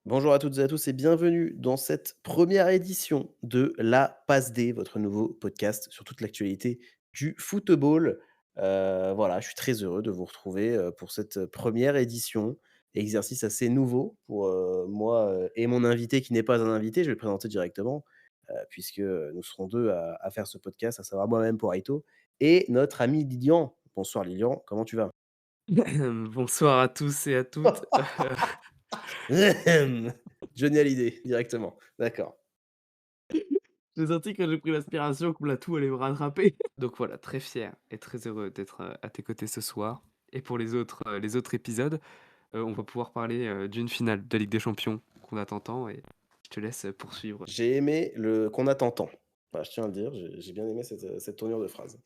Bonjour à toutes et à tous et bienvenue dans cette première édition de La Passe D, votre nouveau podcast sur toute l'actualité du football. Voilà, je suis très heureux de vous retrouver, pour cette première édition. Exercice assez nouveau pour, moi, et mon invité qui n'est pas un invité, je vais le présenter directement, puisque, nous serons 2 à faire ce podcast, à savoir moi-même Porito et notre ami Lilian. Bonsoir Lilian, comment tu vas? Bonsoir à tous et à toutes. Johnny Hallyday directement, d'accord. J'ai senti quand j'ai pris l'aspiration que la toux allait me rattraper. Donc voilà, très fier et très heureux d'être, à tes côtés ce soir et pour les autres épisodes, on va pouvoir parler, d'une finale de Ligue des Champions qu'on attend tant et je te laisse, poursuivre. J'ai aimé le qu'on attend tant. Voilà, je tiens à le dire, j'ai bien aimé cette tournure de phrase.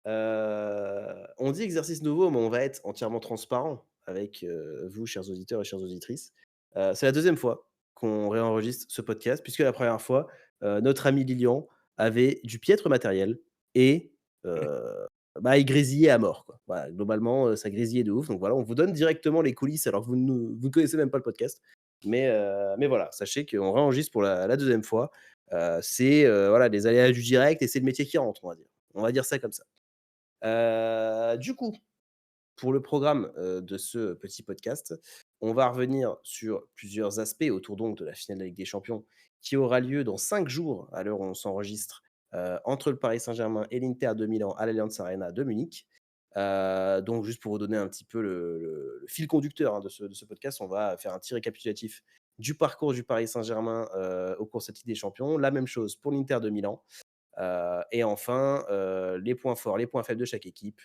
On dit exercice nouveau, mais on va être entièrement transparent avec, vous, chers auditeurs et chères auditrices. C'est la deuxième fois qu'on réenregistre ce podcast puisque la première fois, notre ami Lilian avait du piètre matériel et bah, il grésillait à mort, quoi. Voilà, globalement, ça grésillait de ouf. Donc voilà, on vous donne directement les coulisses alors que vous ne connaissez même pas le podcast. Mais voilà, sachez qu'on réenregistre pour la 2e fois. C'est, voilà, les aléas du direct et c'est le métier qui rentre, on va dire. On va dire ça comme ça. Du coup, pour le programme, de ce petit podcast, on va revenir sur plusieurs aspects autour donc de la finale de la Ligue des Champions qui aura lieu dans 5 jours à l'heure où on s'enregistre, entre le Paris Saint-Germain et l'Inter de Milan à l'Allianz Arena de Munich. Donc juste pour vous donner un petit peu le fil conducteur, hein, de ce podcast, on va faire un petit récapitulatif du parcours du Paris Saint-Germain, au cours de cette Ligue des Champions. La même chose pour l'Inter de Milan. Et enfin, les points forts, les points faibles de chaque équipe,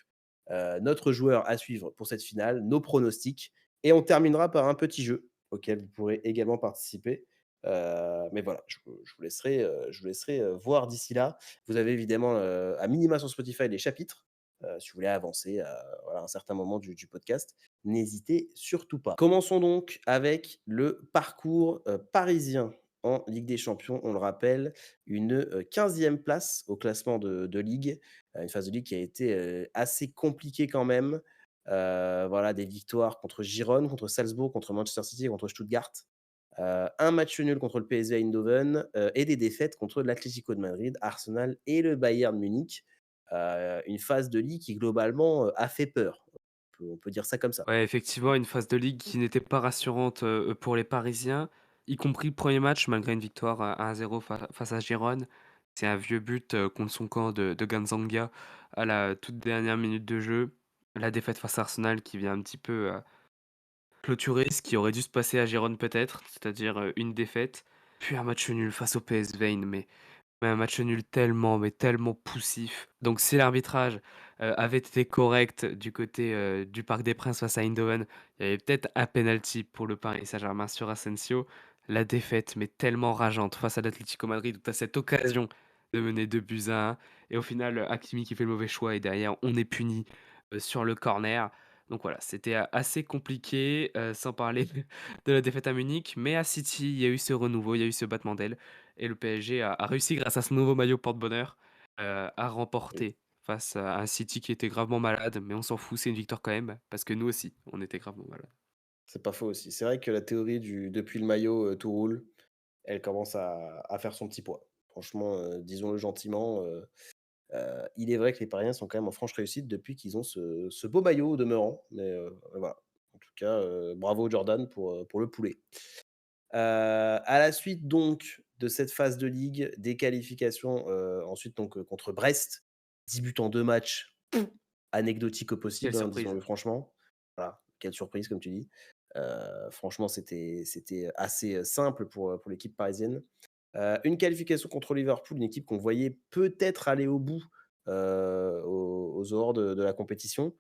notre joueur à suivre pour cette finale, nos pronostics et on terminera par un petit jeu auquel vous pourrez également participer. Mais voilà, je vous laisserai, voir d'ici là. Vous avez évidemment, à minima sur Spotify les chapitres, si vous voulez avancer à voilà, un certain moment du podcast. N'hésitez surtout pas. Commençons donc avec le parcours, parisien en Ligue des Champions. On le rappelle, une, 15e place au classement de ligue, une phase de ligue qui a été, assez compliquée quand même. Voilà, des victoires contre Girone, contre Salzbourg, contre Manchester City, contre Stuttgart. Un match nul contre le PSV Eindhoven, et des défaites contre l'Atlético de Madrid, Arsenal et le Bayern Munich. Une phase de ligue qui globalement, a fait peur. On peut dire ça comme ça. Ouais, effectivement, une phase de ligue qui n'était pas rassurante, pour les Parisiens, y compris le premier match malgré une victoire, 1-0 face à Gérone. C'est un vieux but, contre son camp de Ganzanga à la toute dernière minute de jeu. La défaite face à Arsenal qui vient un petit peu, clôturer ce qui aurait dû se passer à Gérone peut-être, c'est-à-dire, une défaite, puis un match nul face au PSV mais un match nul tellement, mais tellement poussif. Donc si l'arbitrage, avait été correct du côté, du Parc des Princes face à Eindhoven, il y avait peut-être un penalty pour le Paris Saint-Germain sur Asensio. La défaite, mais tellement rageante face à l'Atlético Madrid où tu as cette occasion de mener 2-1 et au final, Hakimi qui fait le mauvais choix et derrière on est puni, sur le corner. Donc voilà, c'était assez compliqué, sans parler de la défaite à Munich, mais à City, il y a eu ce renouveau, il y a eu ce battement d'aile et le PSG a réussi grâce à ce nouveau maillot porte-bonheur, à remporter face à un City qui était gravement malade, mais on s'en fout, c'est une victoire quand même, parce que nous aussi, on était gravement malades. C'est pas faux aussi. C'est vrai que la théorie du «depuis le maillot, tout roule», elle commence à faire son petit poids. Franchement, disons-le gentiment, il est vrai que les Parisiens sont quand même en franche réussite depuis qu'ils ont ce beau maillot au demeurant, mais voilà. En tout cas, bravo Jordan pour le poulet. À la suite donc de cette phase de ligue, des qualifications, ensuite donc, contre Brest, 10 buts en 2 matchs, anecdotique au Quelle possible, hein, surprise! disons-le franchement. Voilà, quelle surprise comme tu dis. Franchement c'était assez, simple pour l'équipe parisienne. Une qualification contre Liverpool, une équipe qu'on voyait peut-être aller au bout, aux aurores de la compétition.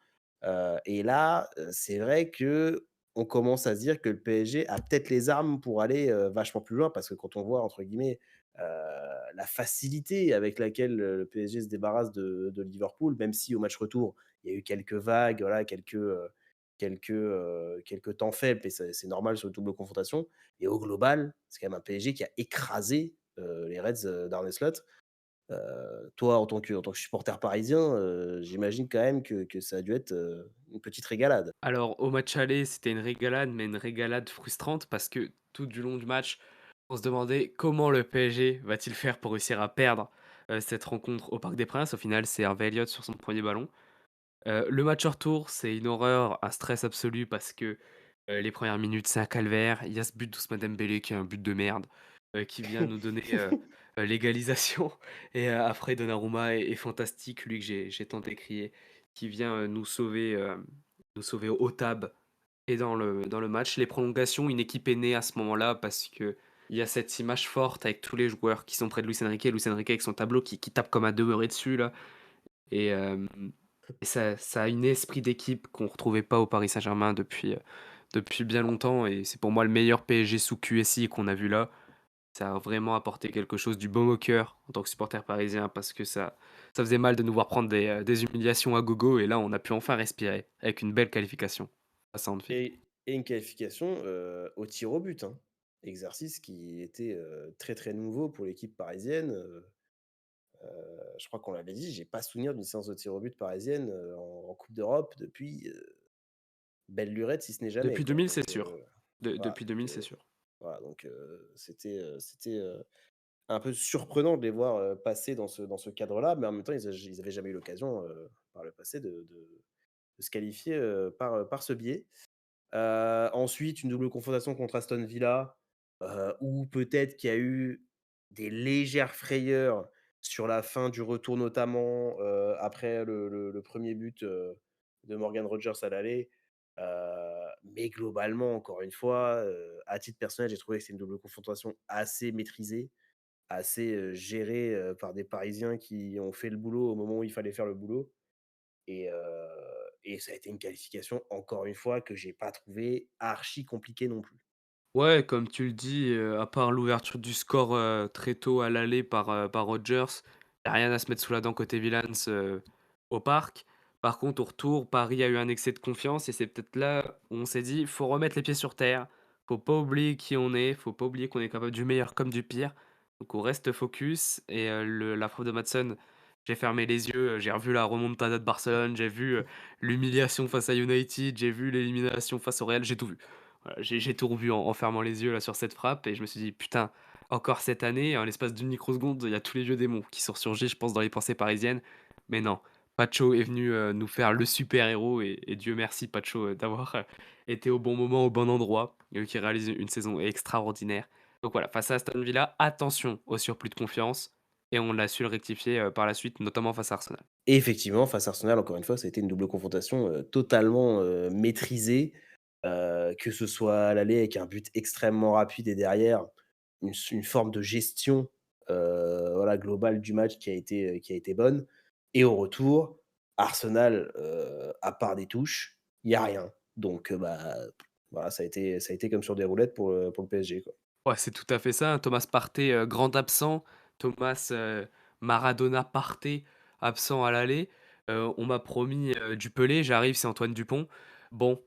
Et là, c'est vrai que on commence à se dire que le PSG a peut-être les armes pour aller, vachement plus loin parce que quand on voit entre guillemets, heu, la facilité avec laquelle, le PSG se débarrasse de Liverpool, même si au match retour, il y a eu quelques vagues, voilà, quelques temps faibles et c'est normal sur une double confrontation. Et au global, c'est quand même un PSG qui a écrasé, les Reds, d'Arne Slot. Toi, en tant que supporter parisien, j'imagine quand même que ça a dû être, une petite régalade. Alors au match aller, c'était une régalade, mais une régalade frustrante parce que tout du long du match, on se demandait comment le PSG va-t-il faire pour réussir à perdre, cette rencontre au Parc des Princes. Au final, c'est Harvey Elliott sur son premier ballon. Le match en retour, c'est une horreur, un stress absolu parce que, les premières minutes, c'est un calvaire. Il y a ce but d'Ousmane Dembélé qui est un but de merde, qui vient nous donner, l'égalisation et après Donnarumma est fantastique, lui que j'ai tant décrié, qui vient, nous sauver au tab et dans le match. Les prolongations, une équipe est née à ce moment-là parce que il y a cette image forte avec tous les joueurs qui sont près de Luis Enrique avec son tableau qui tape comme un demeuré dessus là et hem et ça a un esprit d'équipe qu'on retrouvait pas au Paris Saint-Germain depuis bien longtemps et c'est pour moi le meilleur PSG sous QSI qu'on a vu là. Ça a vraiment apporté quelque chose, du baume au cœur en tant que supporter parisien parce que ça faisait mal de nous voir prendre des humiliations à gogo et là, on a pu enfin respirer avec une belle qualification face à Anfield. Et une qualification, au tir au but, hein. Exercice qui était, très, très nouveau pour l'équipe parisienne, je crois qu'on l'avait dit, j'ai pas souvenir d'une séance de tir au but parisienne, en coupe d'Europe depuis, belle lurette si ce n'est jamais, Depuis quoi. 2000, Donc, c'est sûr. voilà, Depuis donc, 2000, c'est sûr. voilà, donc, c'était, un peu surprenant de les voir, passer dans ce cadre-là, mais en même temps, ils avaient jamais eu l'occasion, par le passé de se qualifier, par ce biais. Ensuite, une double confrontation contre Aston Villa, où peut-être qu'il y a eu des légères frayeurs sur la fin du retour notamment, après le 1 but, de Morgan Rogers à l'aller. Mais globalement, encore une fois, à titre personnel, j'ai trouvé que c'est une double confrontation assez maîtrisée, assez, gérée, par des Parisiens qui ont fait le boulot au moment où il fallait faire le boulot. Et ça a été une qualification, encore une fois, que j'ai pas trouvé archi compliquée non plus. Ouais, comme tu le dis, à part l'ouverture du score, très tôt à l'aller par Rodgers, il y a rien à se mettre sous la dent côté Villans, au Parc. Par contre, au retour, Paris a eu un excès de confiance et c'est peut-être là où on s'est dit: «Faut remettre les pieds sur terre, faut pas oublier qui on est, faut pas oublier qu'on est capable du meilleur comme du pire». Donc on reste focus et la faute de Maatsen, j'ai fermé les yeux, j'ai revu la remontada de Barcelone, j'ai vu, l'humiliation face à United, j'ai vu l'élimination face au Real, j'ai tout vu. Voilà, j'ai tout revu en fermant les yeux là sur cette frappe et je me suis dit: «Putain, encore cette année, en l'espace d'une microseconde, il y a tous les vieux démons qui sont ressurgis, je pense, dans les pensées parisiennes». Mais non, Pacho est venu, nous faire le super-héros et Dieu merci Pacho, d'avoir, été au bon moment, au bon endroit, qui réalise une saison extraordinaire. Donc voilà, face à Aston Villa, attention au surplus de confiance et on a su le rectifier, par la suite, notamment face à Arsenal. Et effectivement, face à Arsenal, encore une fois, ça a été une double confrontation, totalement, maîtrisée, que ce soit à l'aller avec un but extrêmement rapide et derrière une forme de gestion, voilà, globale du match qui a été bonne. Et au retour, Arsenal, à part des touches, il y a rien. Donc, bah, voilà, ça a été comme sur des roulettes pour le PSG, quoi. Ouais, c'est tout à fait ça, hein. Thomas Partey, grand absent. Thomas, Maradona Partey, absent à l'aller. On m'a promis, du Pelé, j'arrive, c'est Antoine Dupont. Bon,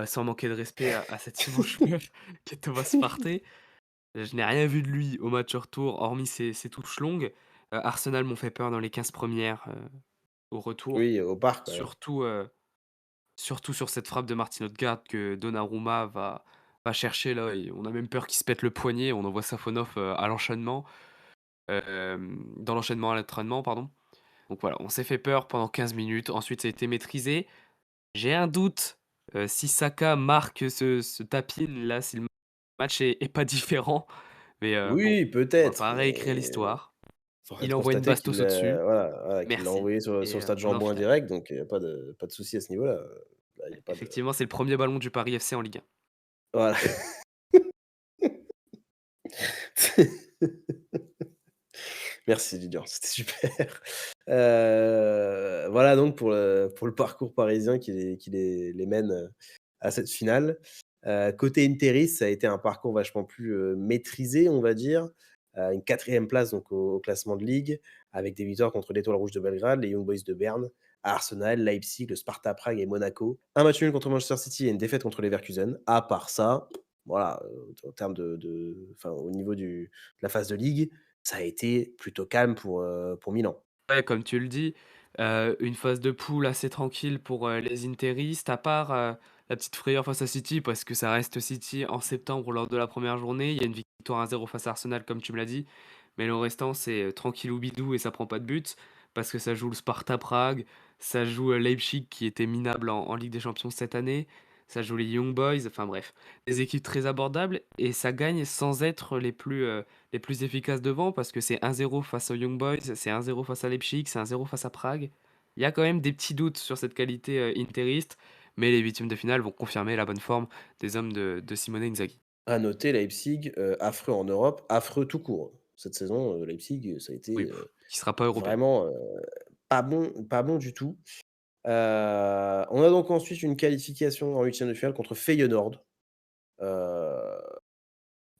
sans manquer de respect à cet immense joueur qu'est Thomas Partey, je n'ai rien vu de lui au match retour, hormis ses touches longues. Arsenal m'ont fait peur dans les 15 premières au retour. Oui, au parc, ouais. Surtout, surtout sur cette frappe de Martin Odegaard que Donnarumma va chercher là et on a même peur qu'il se pète le poignet. On envoie Safonov, à l'enchaînement, dans l'enchaînement à l'entraînement, pardon. Donc voilà, on s'est fait peur pendant 15 minutes. Ensuite, ça a été maîtrisé. J'ai un doute, si Saka marque ce tap-in là, si le match est pas différent. Mais bon, Oui, on va peut-être, pas réécrire mais l'histoire. force est de Il envoie une constater bastos au-dessus. qu'il l'a Merci envoyé sur et le stade on Jean-Bouin enchaîne. direct, donc il y a pas de souci à ce niveau-là, là, il y a pas de Effectivement, c'est le premier ballon du Paris FC en Ligue 1. voilà. Merci Lydian, c'était super. Voilà donc pour le parcours parisien qui les mène, à cette finale. Côté Interis, ça a été un parcours vachement plus, maîtrisé, on va dire. Une 4e place donc au classement de ligue, avec des victoires contre l'Étoile rouge de Belgrade, les Young Boys de Berne, Arsenal, Leipzig, le Sparta Prague et Monaco. Un match nul contre Manchester City et une défaite contre Leverkusen. À part ça, voilà, en termes de enfin au niveau de la phase de ligue, ça a été plutôt calme pour Milan. Ouais, comme tu le dis, une phase de poule assez tranquille pour, les interistes, à part, la petite frayeur face à City parce que ça reste City en septembre lors de la première journée. Il y a une victoire 1-0 face à Arsenal comme tu me l'as dit, mais le restant c'est, tranquillou bidou et ça prend pas de but parce que ça joue le Sparta Prague, ça joue, Leipzig qui était minable en Ligue des Champions cette année, ça joue les Young Boys, enfin bref, des équipes très abordables et ça gagne sans être les plus efficaces devant parce que c'est 1-0 face aux Young Boys, c'est 1-0 face à Leipzig, c'est 1-0 face à Prague. Il y a quand même des petits doutes sur cette qualité, interiste, mais les huitièmes de finale vont confirmer la bonne forme des hommes de Simone Inzaghi. À noter Leipzig, affreux en Europe, affreux tout court. Cette saison, Leipzig, ça a été, Oui, qui sera pas européen. vraiment, pas bon du tout. On a donc ensuite une qualification en huitièmes de finale contre Feyenoord, heu,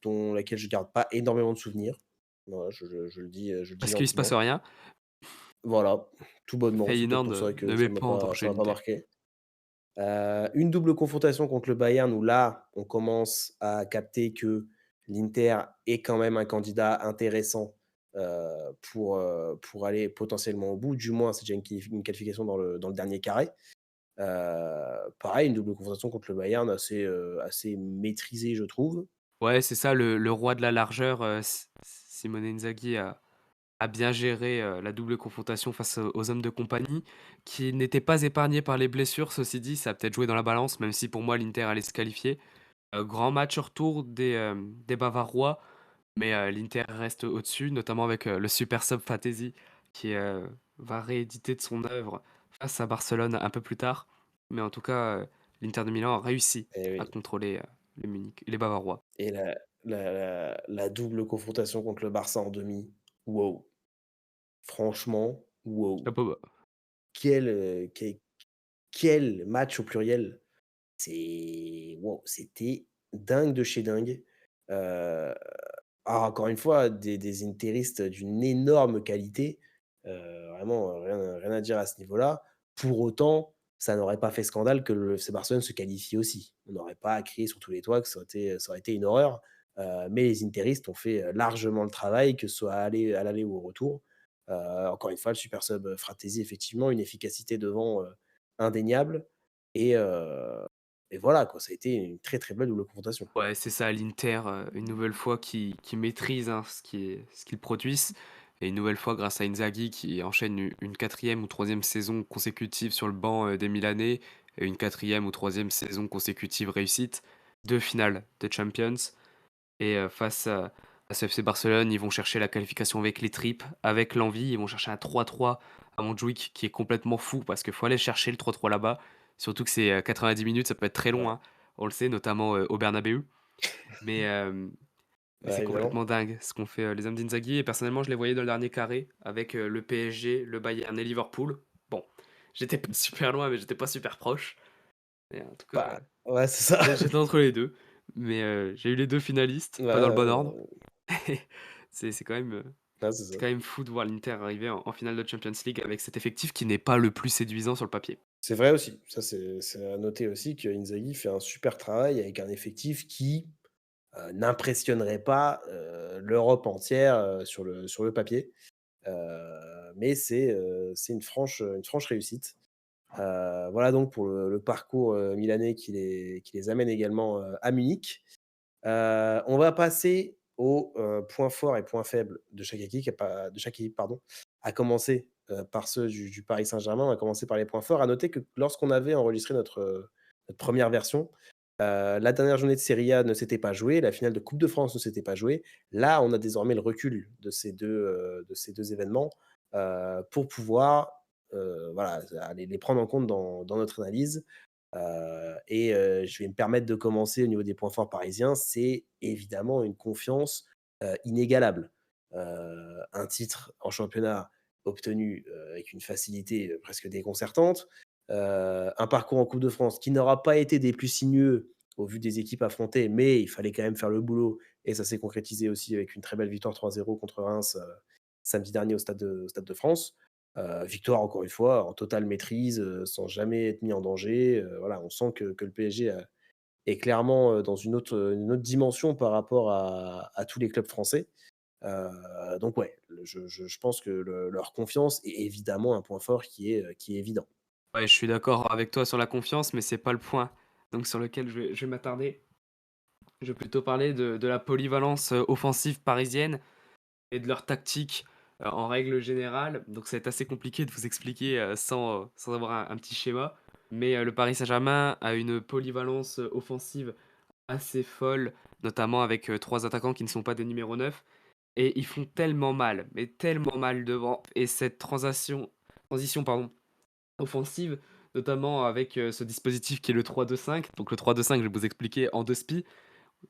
dont laquelle je garde pas énormément de souvenirs. Voilà, je le dis Parce qu'il se passe gentiment. rien, Voilà, tout bonnement, c'est peut-être Feyenoord pour ça que ne met pas en danger ça m'a pas l'Inter. marqué. Une double confrontation contre le Bayern où là, on commence à capter que l'Inter est quand même un candidat intéressant, pour aller potentiellement au bout. Du moins, c'est déjà une qualification dans le dernier carré. Pareil, une double confrontation contre le Bayern assez maîtrisée, je trouve. Ouais, c'est ça le roi de la largeur, Simone Inzaghi a bien géré, la double confrontation face aux hommes de compagnie, qui n'étaient pas épargnés par les blessures, ceci dit, ça a peut-être joué dans la balance, même si pour moi l'Inter allait se qualifier. Grand match retour des Bavarois, mais l'Inter reste au-dessus, notamment avec, le super sub Fantasy qui, va rééditer de son œuvre face à Barcelone un peu plus tard. Mais en tout cas, l'Inter de Milan a réussi Et à oui, contrôler, les Bavarois. et la double confrontation contre le Barça en demi, wow! Franchement, wow! Chapeau bas. Quel, quel match au pluriel! C'est wow, c'était dingue de chez dingue. Heu, Encore une fois, des interistes d'une énorme qualité, vraiment, rien à dire à ce niveau-là. Pour autant, ça n'aurait pas fait scandale que le FC Barcelone se qualifie aussi. On n'aurait pas à crier sur tous les toits que ça aurait été une horreur, mais les interistes ont fait, largement le travail, que ce soit à l'aller ou au retour. Encore une fois, le super sub, Fratesi, effectivement, une efficacité devant, indéniable et heu et voilà quoi, ça a été une très, très belle double confrontation. Ouais, c'est ça, l'Inter, une nouvelle fois qui maîtrise, hein, ce qu'ils produisent et une nouvelle fois grâce à Inzaghi qui enchaîne une 4e ou troisième saison consécutive sur le banc, des Milanais et une quatrième ou troisième saison consécutive réussite. 2 finales de Champions et face à ce FC Barcelone, ils vont chercher la qualification avec les tripes, avec l'envie. Ils vont chercher un 3-3 à Montjuïc qui est complètement fou parce qu'il faut aller chercher le 3-3 là-bas. Surtout que c'est, 90 minutes, ça peut être très long, Ouais, hein. On le sait, notamment, au Bernabéu. Mais, mais c'est ouais, évidemment. complètement dingue ce qu'ont fait, les hommes d'Inzaghi et personnellement, je les voyais dans le dernier carré avec, le PSG, le Bayern et Liverpool. Bon, j'étais pas super loin, mais j'étais pas super proche et en tout cas, Bah, ouais, c'est ça. j'étais entre les 2. Mais, j'ai eu les 2 finalistes, Ouais, pas dans le bon ouais, ordre. ouais, ouais, c'est C'est ça. quand même fou de voir l'Inter arriver en finale de Champions League avec cet effectif qui n'est pas le plus séduisant sur le papier. C'est vrai aussi. Ça, c'est à noter aussi que Inzaghi fait un super travail avec un effectif qui, n'impressionnerait pas, l'Europe entière, sur le papier. Mais c'est une franche réussite. Voilà donc pour le parcours, milanais qui les amène également, à Munich. On va passer aux, points forts et points faibles de chaque équipe, pardon, à commencer, par ceux du Paris Saint-Germain. On va commencer par les points forts. À noter que lorsqu'on avait enregistré notre 1re version, la dernière journée de Serie A ne s'était pas jouée, la finale de Coupe de France ne s'était pas jouée. Là, on a désormais le recul de ces 2 événements, pour pouvoir, voilà, les prendre en compte dans notre analyse. Je vais me permettre de commencer au niveau des points forts parisiens. C'est évidemment une confiance, inégalable. Un titre en championnat obtenu, avec une facilité, presque déconcertante. Un parcours en coupe de France qui n'aura pas été des plus sinueux au vu des équipes affrontées, mais il fallait quand même faire le boulot et ça s'est concrétisé aussi avec une très belle victoire 3-0 contre Reims, samedi dernier au Stade de France. Victoire encore une fois en totale maîtrise, sans jamais être mis en danger, voilà, on sent que le PSG, est clairement, dans une autre dimension par rapport à tous les clubs français. Donc ouais, je pense que leur confiance est évidemment un point fort qui est évident. Ouais, je suis d'accord avec toi sur la confiance, mais c'est pas le point donc sur lequel je vais m'attarder. Je vais plutôt parler de la polyvalence, offensive parisienne et de leur tactique, en règle générale. Donc ça va être assez compliqué de vous expliquer, sans avoir un petit schéma. Mais, le Paris Saint-Germain a une polyvalence, offensive assez folle, notamment avec, 3 attaquants qui ne sont pas des numéros 9 et ils font tellement mal, mais tellement mal devant et cette transition pardon, offensive, notamment avec, ce dispositif qui est le 3-2-5. Donc le 3-2-5, je vais vous expliquer en 2 spies.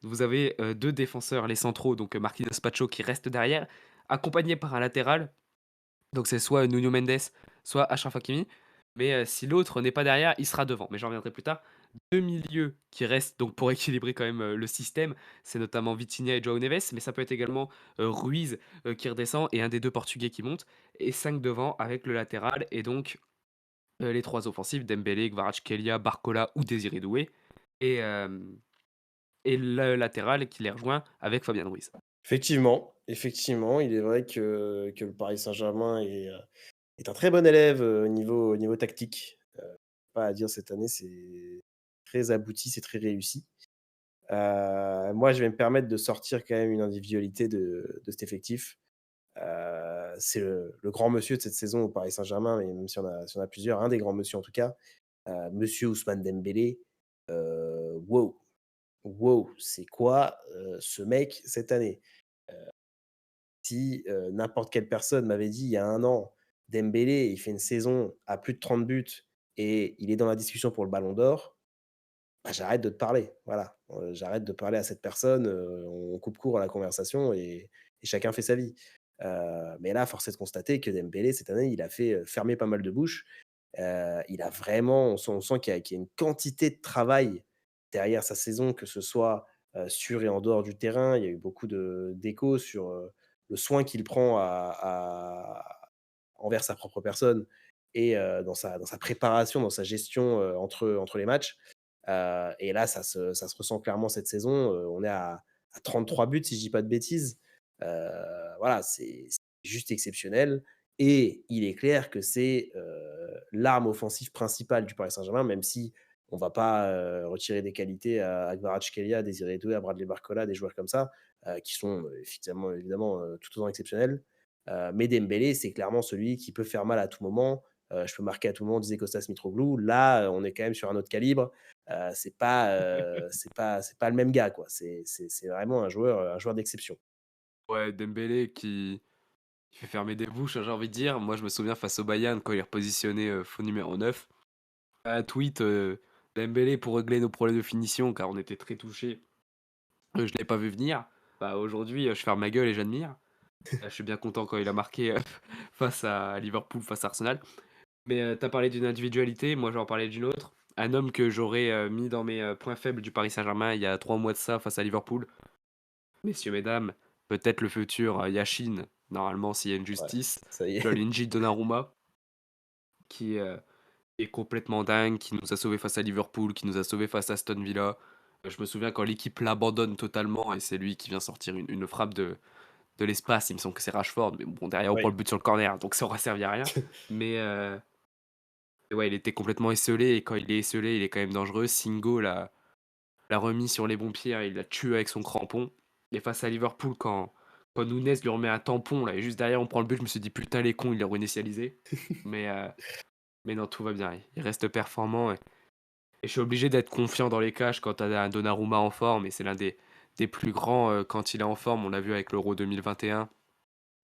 Vous avez, 2 défenseurs, les centraux, donc Marquinhos, Pacho qui restent derrière, accompagnés par un latéral. Donc c'est soit Nuno Mendes, soit Achraf Hakimi. Mais, si l'autre n'est pas derrière, il sera devant, mais j'en reviendrai plus tard. 2 milieux qui restent donc pour équilibrer quand même, le système, c'est notamment Vitinha et João Neves, mais ça peut être également, Ruiz, qui redescend et un des 2 portugais qui monte et 5 devant avec le latéral et donc les 3 offensifs, Dembélé, Kvaratskhelia, Barcola ou Désiré Doué et hem et le latéral qui les rejoint avec Fabien Ruiz. Effectivement, il est vrai que le Paris Saint-Germain est un très bon élève, au niveau tactique. Pas à dire cette année, c'est très abouti, c'est très réussi. Moi, je vais me permettre de sortir quand même une individualité de cet effectif. C'est le grand monsieur de cette saison au Paris Saint-Germain, mais même s'il y en a plusieurs, un des grands monsieur en tout cas, monsieur Ousmane Dembélé. Waouh! Waouh! C'est quoi, ce mec cette année? Si, n'importe quelle personne m'avait dit il y a 1 an: «Dembélé, il fait une saison à plus de 30 buts et il est dans la discussion pour le ballon d'or», bah, j'arrête de te parler. Voilà, j'arrête de parler à cette personne, on coupe court à la conversation et chacun fait sa vie. Mais là, force est de constater que Dembélé, cette année, il a fait, fermer pas mal de bouches. Il a vraiment on sent qu'il y a une quantité de travail derrière sa saison, que ce soit, sur et en dehors du terrain. Il y a eu beaucoup d'échos sur, le soin qu'il prend envers sa propre personne et dans sa préparation, dans sa gestion, entre les matchs. Et là, ça se ressent clairement cette saison. On est à 33 buts, si je dis pas de bêtises. Voilà, c'est juste exceptionnel et il est clair que c'est, l'arme offensive principale du Paris Saint-Germain, même si on va pas, retirer des qualités à Kvaratskhelia, à Désiré Doué, à Bradley Barcola, des joueurs comme ça, qui sont, effectivement évidemment, tout autant exceptionnels. Mais Dembélé, c'est clairement celui qui peut faire mal à tout moment. Je peux marquer à tout moment, disait Kostas Mitroglou. Là, on est quand même sur un autre calibre. C'est pas le même gars, quoi. C'est vraiment un joueur d'exception. Ouais, Dembélé qui fait fermer des bouches, hein, j'ai envie de dire. Moi, je me souviens face au Bayern quand il est repositionné, faux numéro 9. Un tweet, Dembélé pour régler nos problèmes de finition car on était très touchés. Je l'ai pas vu venir. Bah, aujourd'hui, je ferme ma gueule et j'admire. Je suis bien content quand il a marqué, face à Liverpool, face à Arsenal. Mais, tu parlé d'une individualité, moi je vais en parler d'une autre. Un homme que j'aurais, mis dans mes, points faibles du Paris Saint-Germain il y a 3 mois de ça face à Liverpool. Messieurs, mesdames, peut-être le futur, Yashin, normalement s'il y a une Ouais, justice. ça y est. Gianluigi Donnarumma qui, est complètement dingue, qui nous a sauvés face à Liverpool, qui nous a sauvés face à Aston Villa. Je me souviens quand l'équipe l'abandonne totalement et c'est lui qui vient sortir une frappe de l'espace. Il me semble que c'est Rashford, mais bon derrière on prend Oui. le but sur le corner, donc ça aura servi à rien. Mais, ouais, il était complètement esseulé et quand il est esseulé, il est quand même dangereux. Singo l'a remis sur les bons pieds, hein, il l'a tué avec son crampon. Et face à Liverpool, quand Nunez lui remet un tampon, là, et juste derrière, on prend le but, je me suis dit, putain, les cons, il l'a réinitialisé. Mais, euh, mais non, tout va bien. Il reste performant. Et je suis obligé d'être confiant dans les cages quand t'as un Donnarumma en forme. Et c'est l'un des plus grands quand il est en forme. On l'a vu avec l'Euro 2021.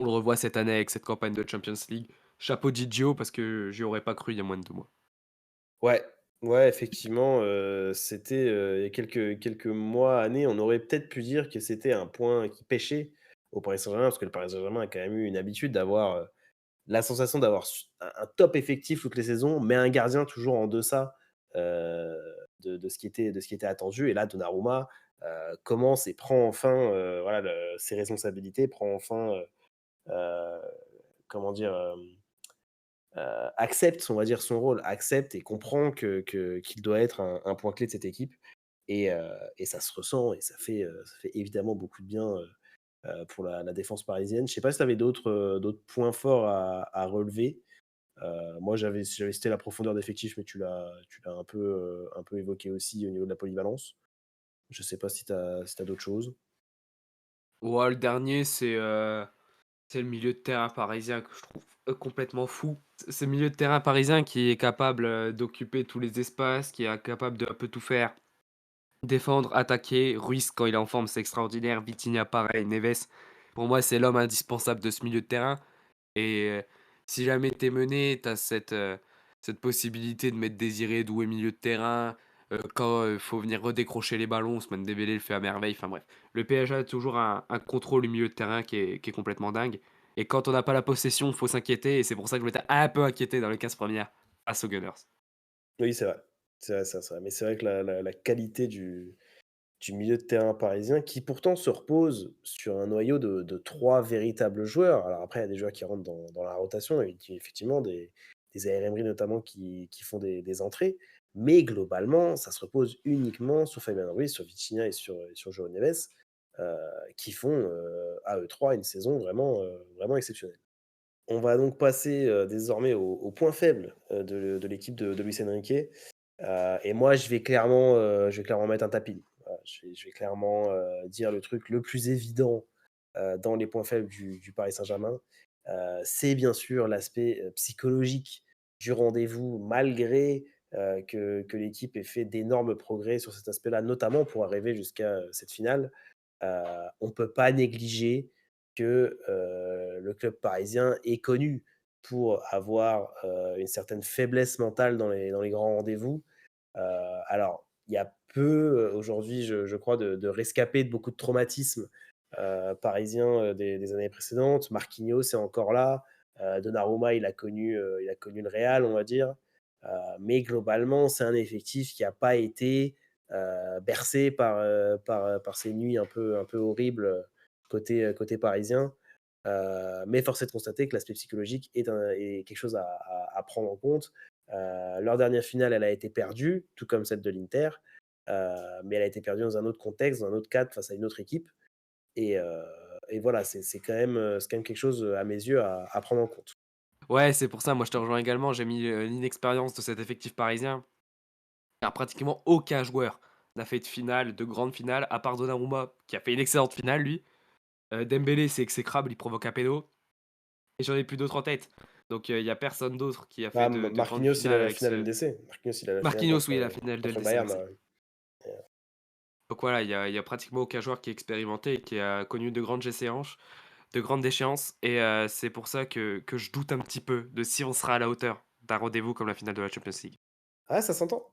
On le revoit cette année avec cette campagne de Champions League. Chapeau Gigio, parce que j'y aurais pas cru il y a moins de 2 mois. Ouais, ouais, effectivement, c'était, il y a quelques mois, années, on aurait peut-être pu dire que c'était un point qui pêchait au Paris Saint-Germain, parce que le Paris Saint-Germain a quand même eu une habitude d'avoir, la sensation d'avoir un top effectif toutes les saisons, mais un gardien toujours en deçà, heu, de ce qui était attendu. Et là, Donnarumma, commence et prend enfin, voilà, ses responsabilités, prend enfin, heu, comment dire? Accepte, on va dire, son rôle, accepte et comprend qu'il doit être un point clé de cette équipe et ça se ressent et ça fait évidemment beaucoup de bien, pour la défense parisienne. Je sais pas si tu avais d'autres points forts à relever? Moi, j'avais cité la profondeur d'effectifs, mais tu l'as un peu évoqué aussi au niveau de la polyvalence. Je sais pas si tu d'autres choses? Ouais, le dernier, c'est le milieu de terrain parisien que je trouve, complètement fou. C'est le milieu de terrain parisien qui est capable, d'occuper tous les espaces, qui est capable de un peu tout faire. Défendre, attaquer, Ruiz quand il est en forme, c'est extraordinaire. Vitinha pareil, Neves. Pour moi, c'est l'homme indispensable de ce milieu de terrain et si jamais tu es mené, tu as cette possibilité de mettre Désiré Doué milieu de terrain, quand, faut venir redécrocher les ballons, Ousmane Dembélé le fait à merveille, enfin bref. Le PSG a toujours un contrôle du milieu de terrain qui est complètement dingue et quand on n'a pas la possession, il faut s'inquiéter et c'est pour ça que je m'étais un peu inquiété dans les 15 premières face aux Gunners. Oui, c'est vrai. C'est vrai, c'est vrai. Mais c'est vrai que la qualité du milieu de terrain parisien qui pourtant se repose sur un noyau de 3 véritables joueurs. Alors après, il y a des joueurs qui rentrent dans la rotation et qui effectivement des Zaïre Emery notamment qui font des entrées. Mais globalement, ça se repose uniquement sur Fabien Ruiz, sur Vitinha et sur João Neves, heu, qui font, à eux 3 une saison vraiment exceptionnelle. On va donc passer, désormais au point faible, de l'équipe de Luis Enrique. Et moi, je vais clairement mettre un tapis. Voilà, je vais clairement, dire le truc le plus évident, dans les points faibles du Paris Saint-Germain. C'est bien sûr l'aspect, psychologique du rendez-vous malgré, que l'équipe ait fait d'énormes progrès sur cet aspect-là, notamment pour arriver jusqu'à, cette finale. On ne peut pas négliger que, le club parisien est connu pour avoir, une certaine faiblesse mentale dans les grands rendez-vous. Alors, il y a peu, aujourd'hui, je crois, de rescapés de beaucoup de traumatismes, parisiens, des années précédentes. Marquinhos est encore là, Donnarumma, il a connu le Real, on va dire. Mais globalement, c'est un effectif qui a pas été, bercé par ces nuits un peu horribles, côté parisien. Mais force est de constater que l'aspect psychologique est quelque chose à prendre en compte. Leur dernière finale, elle a été perdue, tout comme celle de l'Inter, mais elle a été perdue dans un autre contexte, dans un autre cadre, face à une autre équipe et heu et voilà, c'est quand même quelque chose, à mes yeux, à prendre en compte. Ouais, c'est pour ça, moi je te rejoins également, j'ai mis, l'inexpérience de cet effectif parisien. Car pratiquement aucun joueur n'a fait de finale, de grande finale, à part Donnarumma qui a fait une excellente finale lui. Dembélé, c'est exécrable, il provoque un péno et j'en ai plus d'autres en tête. Donc il y a personne d'autre qui a fait Ah, de grandes Marquinhos, il a finales la avec finale ce LDC. Marquinhos, il a la finale Marquinhos, contre, oui, la finale de contre le LDC, Bayern, merci. Donc voilà, il y a pratiquement aucun joueur qui est expérimenté et qui a connu de grandes déchéances et c'est pour ça que je doute un petit peu de si on sera à la hauteur d'un rendez-vous comme la finale de la Champions League. Ah, ça s'entend.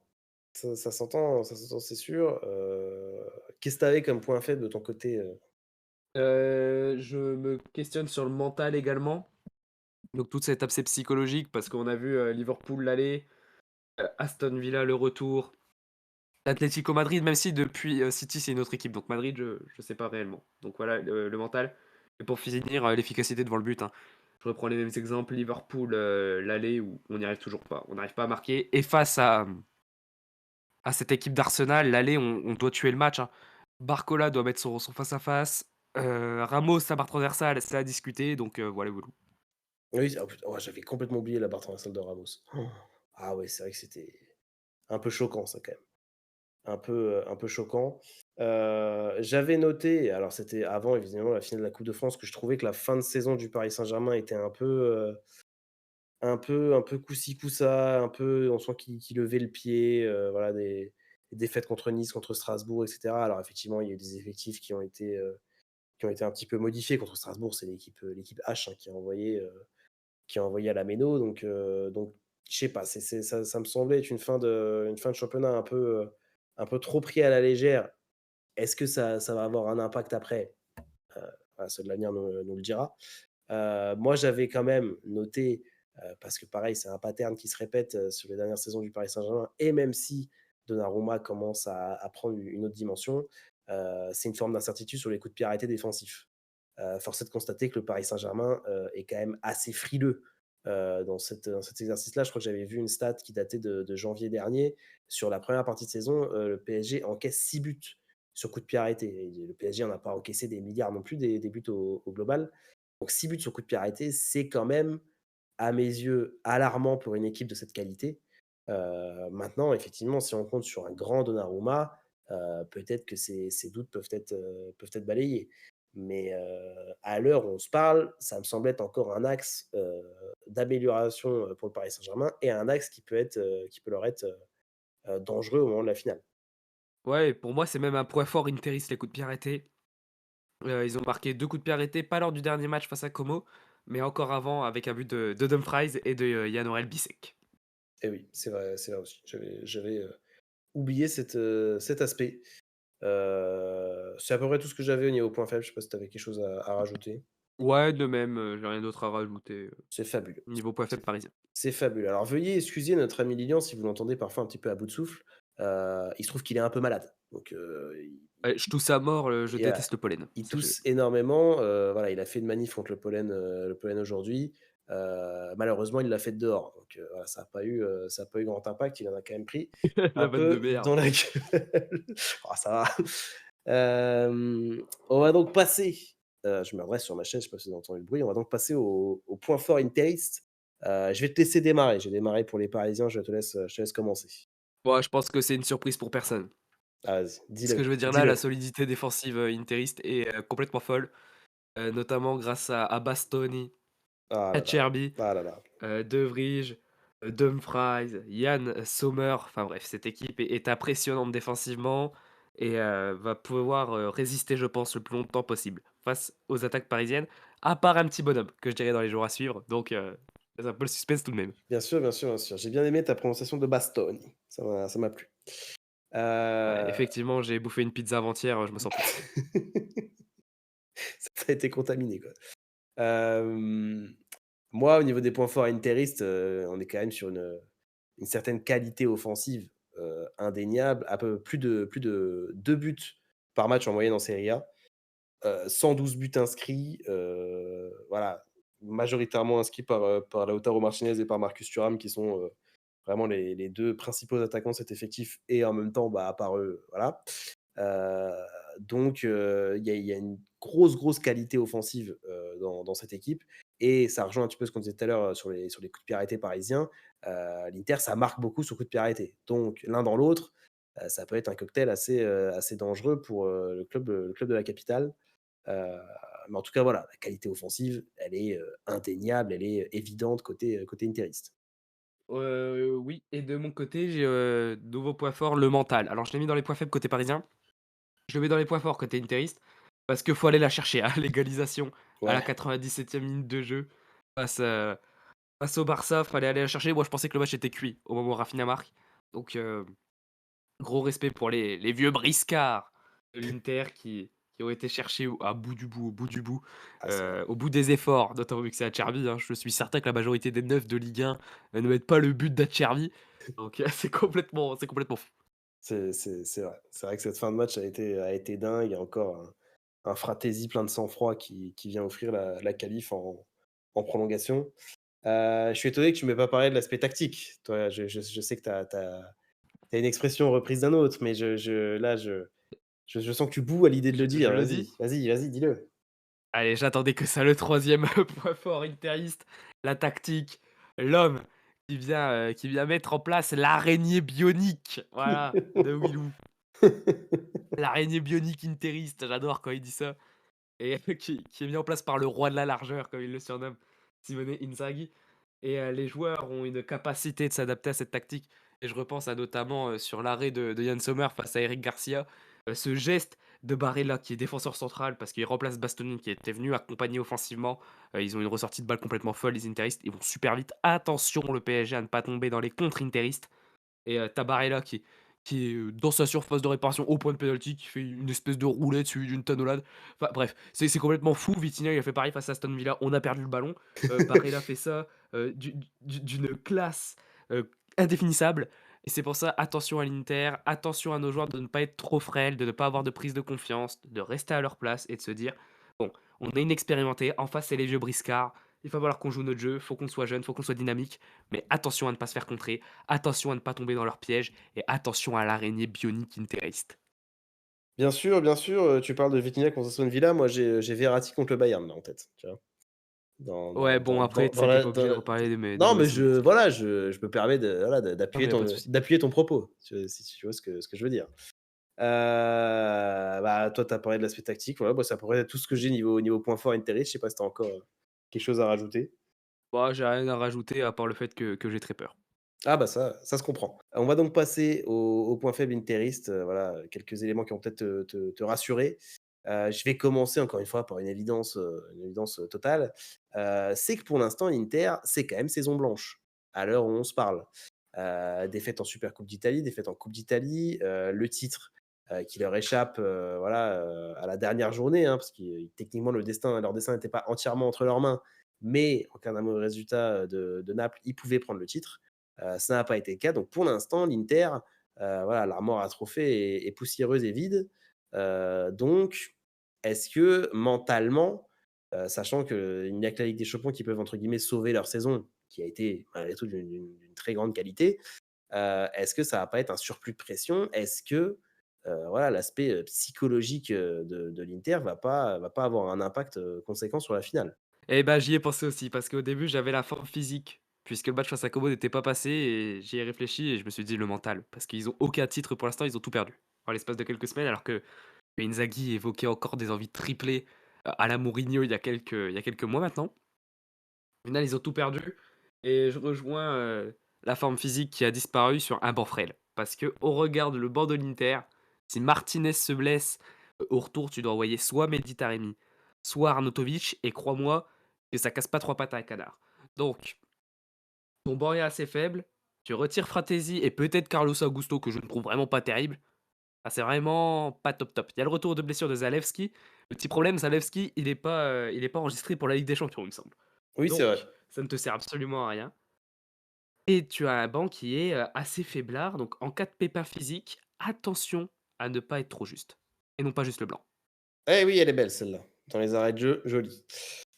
Ça s'entend, c'est sûr. Qu'est-ce que tu avais comme point faible de ton côté, Je me questionne sur le mental également. Donc toute cette abcès psychologique parce qu'on a vu, Liverpool l'aller, Aston Villa le retour, Atlético Madrid, même si depuis, City c'est une autre équipe, donc Madrid je sais pas réellement. Donc voilà le mental et pour finir, l'efficacité devant le but, hein. Je reprends les mêmes exemples, Liverpool, l'aller où on n'y arrive toujours pas. On n'arrive pas à marquer et face à cette équipe d'Arsenal, l'aller on doit tuer le match, hein. Barcola doit mettre son face à face, Ramos, sa barre transversale, c'est à discuter donc voilà, voilà. oui, ah put oh, j'avais complètement oublié la barre transversale de Ramos. Ah ouais, c'est vrai que c'était un peu choquant ça quand même. Un peu choquant. J'avais noté, alors c'était avant évidemment la finale de la Coupe de France, que je trouvais que la fin de saison du Paris Saint-Germain était un peu coup-ci coup-ça, un peu on sent qu'il levait le pied, voilà des défaites contre Nice, contre Strasbourg et cetera. Alors effectivement, il y a eu des effectifs qui ont été un petit peu modifiés. Contre Strasbourg, c'est l'équipe H, hein, qui a envoyé à la méno. Donc je sais pas, ça me semblait être une fin de championnat un peu trop pris à la légère. Est-ce que ça va avoir un impact après? Heu, voilà, seul l'avenir nous le dira. Moi, j'avais quand même noté, parce que pareil, c'est un pattern qui se répète, sur les dernières saisons du Paris Saint-Germain et même si Donnarumma commence à prendre une autre dimension, c'est une forme d'incertitude sur les coups de pied arrêtés défensifs. Force est de constater que le Paris Saint-Germain, est quand même assez frileux, dans cet exercice-là. Je crois que j'avais vu une stat qui datait de janvier dernier. Sur la première partie de saison, le PSG encaisse 6 buts. sur coup de pied arrêté. Et le PSG n'a pas encaissé des milliards non plus, des buts au global. Donc 6 buts sur coup de pied arrêté, c'est quand même, à mes yeux, alarmant pour une équipe de cette qualité. Maintenant, effectivement, si on compte sur un grand Donnarumma, peut-être que ces doutes peuvent être balayés. Mais à l'heure où on se parle, ça me semble être encore un axe d'amélioration pour le Paris Saint-Germain et un axe qui peut leur être dangereux au moment de la finale. Ouais, et pour moi, c'est même un point fort interiste, les coups de pied arrêtés. Ils ont marqué 2 coups de pied arrêtés, pas lors du dernier match face à Como, mais encore avant avec un but de Dumfries et de Yann Bissek. Et oui, c'est vrai aussi. J'avais oublié cet aspect. C'est à peu près tout ce que j'avais au niveau point faible. Je sais pas si tu avais quelque chose à rajouter? Ouais, de même, j'ai rien d'autre à rajouter, C'est fabuleux. niveau point faible C'est parisien. c'est fabuleux. Alors veuillez excuser notre ami Lilian si vous l'entendez parfois un petit peu à bout de souffle. Il se trouve qu'il est un peu malade, donc Ouais, je tousse à mort, je et déteste le pollen, il sachez-le. tousse énormément, voilà, il a fait une manif contre le pollen aujourd'hui. Malheureusement, il l'a fait dehors, donc voilà, ça a pas eu grand impact. Il en a quand même pris La un vanne de peu dans merde. la gueule. Oh ça va. On va donc passer, je me redresse sur ma chaise, je sais pas si vous avez entendu le bruit. On va donc passer au point fort interiste. Je vais te laisser démarrer. J'ai démarré pour les Parisiens, je te laisse commencer. Ouais, je pense que c'est une surprise pour personne. Ah vas-y, Ce que dis-le, je veux dire là, la dis-le. solidité défensive, interiste est, complètement folle, notamment grâce à Bastoni, Ah là là. Acerbi, Ah là là. De Vrij, Dumfries, Yann Sommer, enfin bref, cette équipe est impressionnante défensivement et va pouvoir, résister, je pense, le plus longtemps possible face aux attaques parisiennes, à part un petit bonhomme que je dirais dans les jours à suivre, donc c'est un peu le suspense tout de même. Bien sûr, bien sûr, bien sûr. J'ai bien aimé ta prononciation de Bastoni. Ça m'a plu. Ouais, Heu effectivement, j'ai bouffé une pizza avant-hier, je me sens plus. Ça a été contaminé, quoi. Hem, Moi, au niveau des points forts interistes, on est quand même sur une certaine qualité offensive, indéniable. Un peu plus de 2 buts par match en moyenne en Serie A. 112 buts inscrits, voilà, majoritairement inscrits par Lautaro Martinez et par Marcus Thuram qui sont, vraiment les 2 principaux attaquants de cet effectif et en même temps, bah, à part eux, voilà. Heu, donc il y a une grosse qualité offensive, dans cette équipe et ça rejoint un petit peu ce qu'on disait tout à l'heure, sur les coups de pied arrêtés parisiens. L'Inter, ça marque beaucoup sur coups de pied arrêtés. Donc l'un dans l'autre, ça peut être un cocktail assez dangereux pour, le club de la capitale. Heu, mais en tout cas, voilà, la qualité offensive, elle est, indéniable, elle est évidente côté interiste. Oui, et de mon côté, j'ai, nouveau point fort, le mental. Alors je l'ai mis dans les points faibles côté parisien, je le mets dans les points forts côté interiste, parce qu'il faut aller la chercher, à l'égalisation à la Ouais, 97e minute de jeu face, face au Barça, fallait aller la chercher. Moi, je pensais que le match était cuit au moment où Rafinha marque, donc gros respect pour les vieux briscards de l'Inter qui ont été cherchés à bout du bout, au bout du bout, ah, c'est vrai. au bout des efforts, notamment vu que c'est Acerbi, hein. Je suis certain que la majorité des neufs de Ligue 1, ne mettent pas le but d'Acerbi, donc c'est complètement fou. C'est vrai. C'est vrai que cette fin de match a été dingue. Il y a encore un Fratesi plein de sang-froid qui vient offrir la qualif en prolongation. Je suis étonné que tu m'aies pas parlé de l'aspect tactique. Toi, je sais que tu as une expression reprise d'un autre, mais je sens que tu boues à l'idée de le Je dire. le Vas-y, dis? vas-y, vas-y, dis-le. Allez, j'attendais que ça, le troisième point fort interiste, la tactique, l'homme qui vient mettre en place l'araignée bionique, voilà, de Willou. L'araignée bionique interiste, j'adore quand il dit ça. Et qui est mis en place par le roi de la largeur, comme il le surnomme, Simone Inzaghi. Et les joueurs ont une capacité de s'adapter à cette tactique. Et je repense à notamment sur l'arrêt de Yann Sommer face à Eric Garcia, ce geste de Barella qui est défenseur central parce qu'il remplace Bastoni qui était venu accompagner offensivement. Ils ont une ressortie de balle complètement folle, les interistes. Ils vont super vite. Attention, le PSG, à ne pas tomber dans les contre-interistes. Et tu Barella qui est, dans sa surface de réparation au point de pénalty, qui fait une espèce de roulette suivie d'une tanolade. Enfin bref, c'est complètement fou. Vitinha, il a fait pareil face à Aston Villa, on a perdu le ballon. Barella fait ça, d'une classe, indéfinissable, et c'est pour ça, attention à l'Inter, attention à nos joueurs de ne pas être trop frêles, de ne pas avoir de prise de confiance, de rester à leur place et de se dire: «Bon, on est inexpérimenté, en face c'est les vieux briscards, il va falloir qu'on joue notre jeu, faut qu'on soit jeune, faut qu'on soit dynamique, mais attention à ne pas se faire contrer, attention à ne pas tomber dans leur piège et attention à l'araignée bionique interiste.» Bien sûr, tu parles de Vitinha contre Aston Villa, moi j'ai Verratti contre le Bayern là en tête, tu vois? Dans Ouais, dans bon dans après, dans tu dans sais, tu la pas dans obligé de la reparler de non mauvais mais souvenirs. voilà, je me permets de voilà, Non, mais d'appuyer y a pas de souci. ton propos, si tu vois ce que je veux dire. Bah, toi, tu as parlé de l'aspect tactique, voilà, bah, ça pourrait être tout ce que j'ai niveau point fort Interis. Je sais pas si tu as encore, quelque chose à rajouter? Bah, j'ai rien à rajouter à part le fait que j'ai très peur. Ah bah, ça se comprend. On va donc passer au point faible interiste, voilà, quelques éléments qui vont peut-être te rassurer. Je vais commencer encore une fois par une évidence, totale. C'est que pour l'instant l'Inter, c'est quand même saison blanche, à l'heure où on se parle. Défaite en Supercoupe d'Italie, défaite en Coupe d'Italie, le titre, qui leur échappe, voilà, à la dernière journée, hein, parce que techniquement leur destin n'était pas entièrement entre leurs mains, mais en cas d'un mauvais résultat, de Naples, ils pouvaient prendre le titre. Ça n'a pas été le cas. Donc pour l'instant, l'Inter, voilà, l'armoire à trophées est poussiéreuse et vide. Donc, est-ce que mentalement, sachant qu'il n'y a que la Ligue des Champions qui peuvent entre guillemets «sauver» leur saison, qui a été malgré tout d'une très grande qualité, est-ce que ça va pas être un surplus de pression? Est-ce que, voilà, l'aspect, psychologique, de l'Inter va pas avoir un impact, conséquent sur la finale? Et bah, j'y ai pensé aussi parce qu'au début, j'avais la forme physique, puisque le match face à Como n'était pas passé et j'y ai réfléchi et je me suis dit le mental, parce qu'ils ont aucun titre pour l'instant, ils ont tout perdu. En l'espace de quelques semaines, alors que Inzaghi évoquait encore des envies de tripler à la Mourinho il y a quelques mois maintenant. Au final, ils ont tout perdu et je rejoins la forme physique qui a disparu sur un banc frêle. Parce que au regard de le banc de l'Inter, si Martinez se blesse, au retour, tu dois envoyer soit Mehdi Taremi, soit Arnautovic, et crois-moi que ça casse pas trois pattes à un canard. Donc, ton banc est assez faible, tu retires Fratesi et peut-être Carlos Augusto, que je ne trouve vraiment pas terrible. Ah, c'est vraiment pas top top. Il y a le retour de blessure de Zalewski. Le petit problème, Zalewski, il est pas enregistré pour la Ligue des Champions, il me semble. Oui, c'est vrai. Donc, ça ne te sert absolument à rien. Et tu as un banc qui est, assez faiblard, donc en cas de pépin physique, attention à ne pas être trop juste et non pas juste le blanc. Eh oui, elle est belle celle-là. Dans les arrêts de jeu, joli.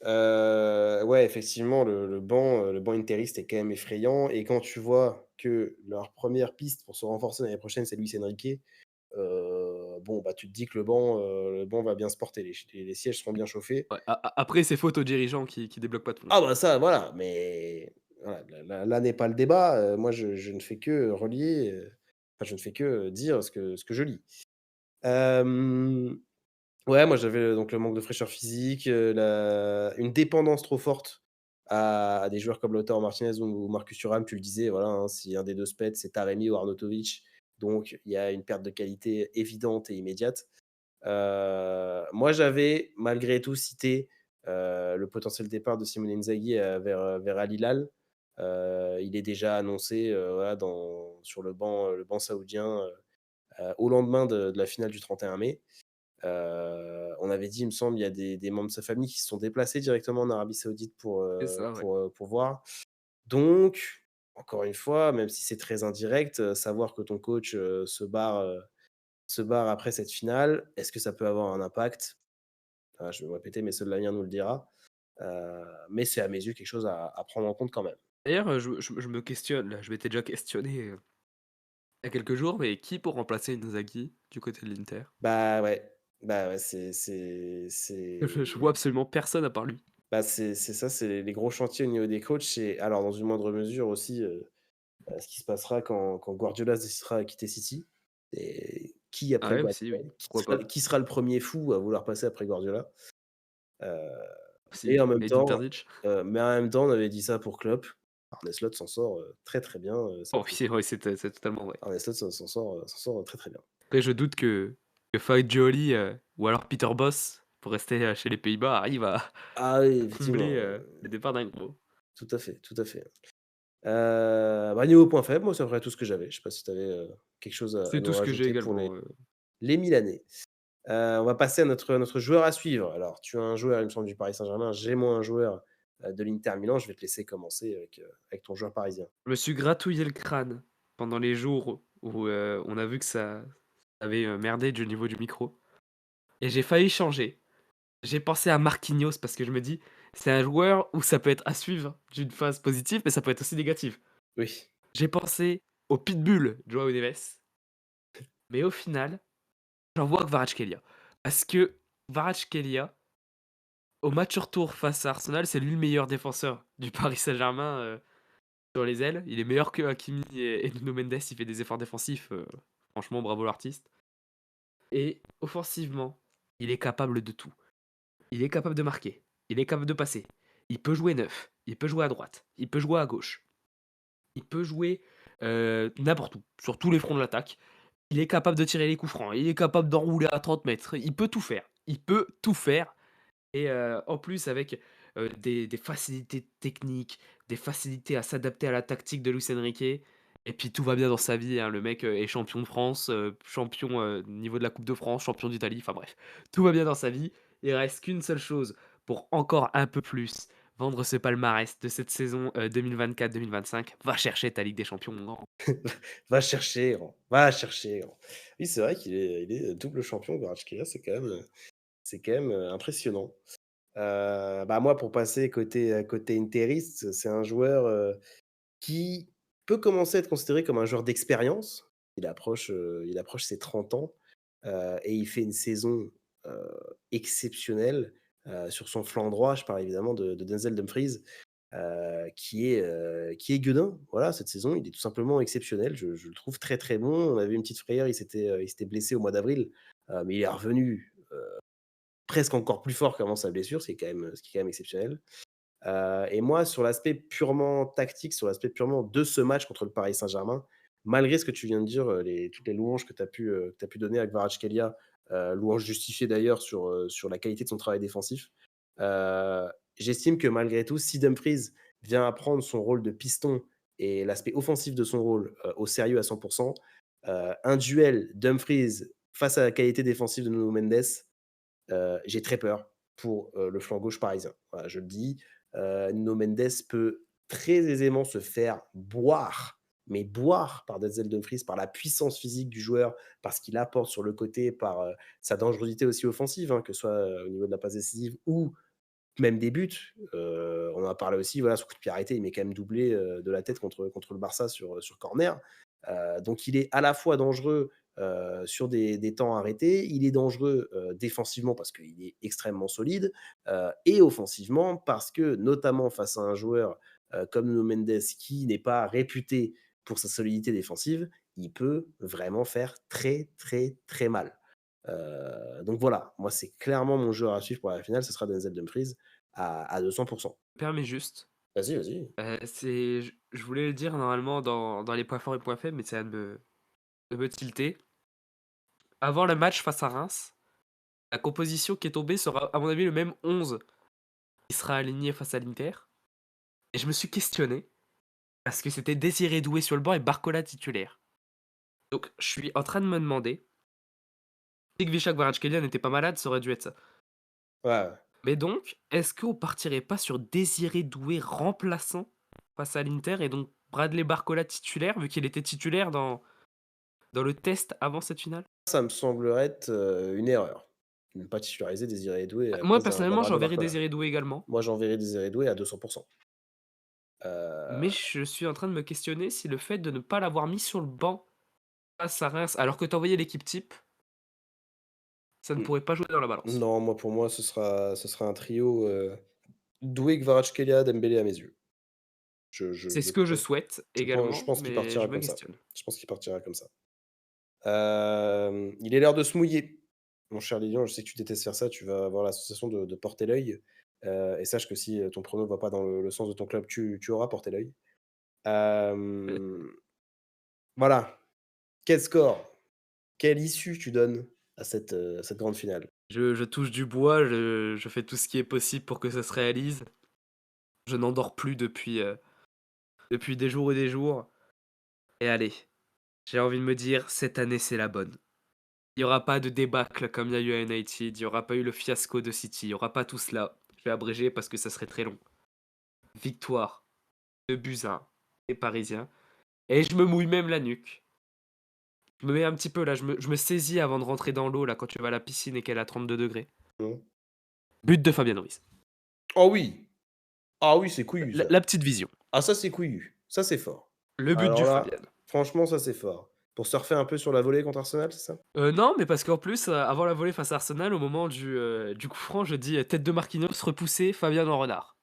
Ouais, effectivement, le banc interiste est quand même effrayant et quand tu vois que leur première piste pour se renforcer l'année prochaine, c'est Luis Enrique, bon, bah, tu te dis que le banc va bien se porter, les sièges seront bien chauffés. Ouais, a après c'est faute aux dirigeants qui débloquent pas tout, hein. Ah bah, ça, voilà, mais voilà, là n'est pas le débat, moi je ne fais que relier, enfin je ne fais que, dire ce que je lis. Hem Ouais, moi j'avais, donc le manque de fraîcheur physique, la une dépendance trop forte à des joueurs comme Lautaro Martinez ou Marcus Thuram. Tu le disais, voilà, hein, si un des 2 se pète, c'est Taremi ou Arnautovic. Donc il y a une perte de qualité évidente et immédiate. Moi j'avais malgré tout cité, le potentiel départ de Simone Inzaghi, vers Al Hilal. Il est déjà annoncé, voilà, sur le banc saoudien, au lendemain de la finale du 31 mai. On avait dit, il me semble, il y a des membres de sa famille qui se sont déplacés directement en Arabie Saoudite C'est ça, ouais. pour voir. Donc, encore une fois, même si c'est très indirect, savoir que ton coach, se barre après cette finale, est-ce que ça peut avoir un impact? Ah, je vais me répéter, mais seul l'avenir nous le dira. Mais c'est à mes yeux quelque chose à prendre en compte quand même. D'ailleurs, je me questionne là, je m'étais déjà questionné, il y a quelques jours, mais qui pour remplacer Inzaghi du côté de l'Inter? Bah, ouais, Je vois absolument personne à part lui. c'est ça, c'est les gros chantiers au niveau des coachs. C'est alors dans une moindre mesure aussi, ce qui se passera quand Guardiola décidera de quitter City et qui Ah après ouais, aussi, Guardiola? oui, pourquoi pas. Qui sera le premier fou à vouloir passer après Guardiola? Heu et Aussi, en même Edin temps Terzic. mais en même temps, on avait dit ça pour Klopp. Arne Slot s'en sort, très, très bien, ça Oh oui, pour le c'est coup. vrai, c'est totalement vrai. Arne Slot s'en sort très, très bien. Après je doute que Fagioli, ou alors Peter Bosz, pour rester, chez les Pays-Bas, arrive à Ah oui, combler, effectivement, le départ d'un gros. tout à fait, tout à fait. Bah, niveau point faible, moi, c'est à peu près tout ce que j'avais. Je sais pas si tu avais, quelque chose à C'est nous tout ce que j'ai rajouter pour également, les Milanais. On va passer à notre joueur à suivre. Alors, tu as un joueur, il me semble, du Paris Saint-Germain. J'ai moi un joueur, de l'Inter Milan. Je vais te laisser commencer avec ton joueur parisien. je me suis gratouillé le crâne pendant les jours où, on a vu que ça avait, merdé du niveau du micro et j'ai failli changer. J'ai pensé à Marquinhos parce que je me dis: «C'est un joueur où ça peut être à suivre d'une phase positive, mais ça peut être aussi négative». Oui. J'ai pensé au pitbull Joao Neves, mais au final J'envoie Kvaratskhelia. Parce que Kvaratskhelia, au match retour face à Arsenal, c'est lui le meilleur défenseur du Paris Saint-Germain, sur les ailes. Il est meilleur que Hakimi et Nuno Mendes, il fait des efforts défensifs, franchement bravo l'artiste. Et offensivement, il est capable de tout. Il est capable de marquer, il est capable de passer, il peut jouer neuf, il peut jouer à droite, il peut jouer à gauche, il peut jouer, n'importe où, sur tous les fronts de l'attaque. Il est capable de tirer les coups francs, il est capable d'enrouler à 30 mètres. Il peut tout faire. Il peut tout faire et en plus avec, des facilités techniques, des facilités à s'adapter à la tactique de Luis Enrique et puis tout va bien dans sa vie, hein. Le mec, est champion de France, champion, niveau de la coupe de France, champion d'Italie, enfin bref. Tout va bien dans sa vie. Il reste qu'une seule chose pour encore un peu plus vendre ce palmarès de cette saison, 2024-2025. Va chercher ta Ligue des champions, mon grand. Va chercher, grand, va chercher, grand. Oui, c'est vrai qu'il est double champion, Kvaratskhelia, c'est quand même impressionnant. Bah, moi, pour passer côté interiste, c'est un joueur, qui peut commencer à être considéré comme un joueur d'expérience. Il approche ses 30 ans, et il fait une saison, heu, exceptionnelle, sur son flanc droit. Je parle évidemment de Denzel Dumfries, qui est gueudin. Voilà, cette saison, il est tout simplement exceptionnel. Je le trouve très, très bon. On avait une petite frayeur, il s'était blessé au mois d'avril, mais il est revenu, presque encore plus fort qu'avant sa blessure, ce qui est quand même exceptionnel. Et moi, sur l'aspect purement tactique, sur l'aspect purement de ce match contre le Paris Saint-Germain, malgré ce que tu viens de dire, toutes les louanges que tu as pu donner à Kvaratskhelia, louanges justifiées d'ailleurs sur la qualité de son travail défensif, heu, j'estime que malgré tout, si Dumfries vient à prendre son rôle de piston et l'aspect offensif de son rôle, au sérieux à 100, un duel Dumfries face à la qualité défensive de Nuno Mendes, j'ai très peur pour, le flanc gauche parisien. Voilà, je le dis, Nuno Mendes peut très aisément se faire boire, mais boire par Denzel Dumfries, par la puissance physique du joueur, par ce qu'il apporte sur le côté, par, sa dangerosité aussi offensive, hein, que ce soit, au niveau de la passe décisive ou même des buts. On en a parlé aussi, voilà, son coup de pied arrêté, il met quand même doublé, de la tête contre le Barça sur corner. Donc il est à la fois dangereux, sur des temps arrêtés, il est dangereux, défensivement parce qu'il est extrêmement solide, et offensivement parce que, notamment face à un joueur, comme Nuno Mendes qui n'est pas réputé pour sa solidité défensive, il peut vraiment faire très, très, très mal. Donc voilà, moi c'est clairement mon joueur à suivre pour la finale, ce sera Denzel Dumfries à 200. Permets juste, Vas-y, vas-y. c'est je voulais le dire normalement dans les points forts et points faibles, mais ça vient de me tilter. Avant le match face à Reims, la composition qui est tombée sera à mon avis le même 11 qui sera aligné face à l'Inter et je me suis questionné parce que c'était Désiré Doué sur le banc et Barcola titulaire. Donc je suis en train de me demander si Kvicha Kvaratskhelia n'était pas malade, ça aurait dû être ça. Ouais, ouais. Mais donc, est-ce qu'on partirait pas sur Désiré Doué remplaçant face à l'Inter et donc Bradley Barcola titulaire vu qu'il était titulaire dans le test avant cette finale? Ça me semblerait être, une erreur. Ne pas titulariser Désiré Doué à Moi place d'un personnellement, Bradley j'enverrais Barcola. Désiré Doué également. Moi, j'enverrais Désiré Doué à 200. Mais Heu, je suis en train de me questionner si le fait de ne pas l'avoir mis sur le banc face à Reims, alors que tu envoyais l'équipe type, ça ne n pourrait pas jouer dans la balance. non, moi, pour moi, ce sera un trio, Doué, Kvaratskhelia, Dembélé à mes yeux. C'est Je ce que je pense souhaite je également, pense qu'il mais partira je me comme ça. questionne. Je pense qu'il partira comme ça. Il est l'heure de se mouiller. Mon cher Lilian, je sais que tu détestes faire ça, tu vas avoir l'association de porter l'œil, et sache que si, ton prono ne va pas dans le sens de ton club, tu auras porté l'œil. Hem, voilà, quel score, quelle issue tu donnes à cette grande finale? Je touche du bois, je fais tout ce qui est possible pour que ça se réalise. Je n'endors plus depuis des jours et des jours. Et allez, j'ai envie de me dire, cette année, c'est la bonne. Il y aura pas de débâcle comme il y a eu à United, il y aura pas eu le fiasco de City, il y aura pas tout cela. Je vais abréger parce que ça serait très long. Victoire de Buzyn et Parisien. Et je me mouille même la nuque. Je me mets un petit peu là, je me saisis avant de rentrer dans l'eau là quand tu vas à la piscine et qu'elle est à 32 degrés. Mmh. But de Fabien Ruiz. Oh oui! Ah oui, c'est couillu La, ça. la petite vision. Ah ça, c'est couillu. Ça, c'est fort. Le but Alors du là, Fabien. franchement, ça, c'est fort. Pour surfer un peu sur la volée contre Arsenal, c'est ça? Non, mais parce qu'en plus, avant la volée face à Arsenal, au moment du coup franc, je dis: «Tête de Marquinhos, repoussé, Fabien en renard».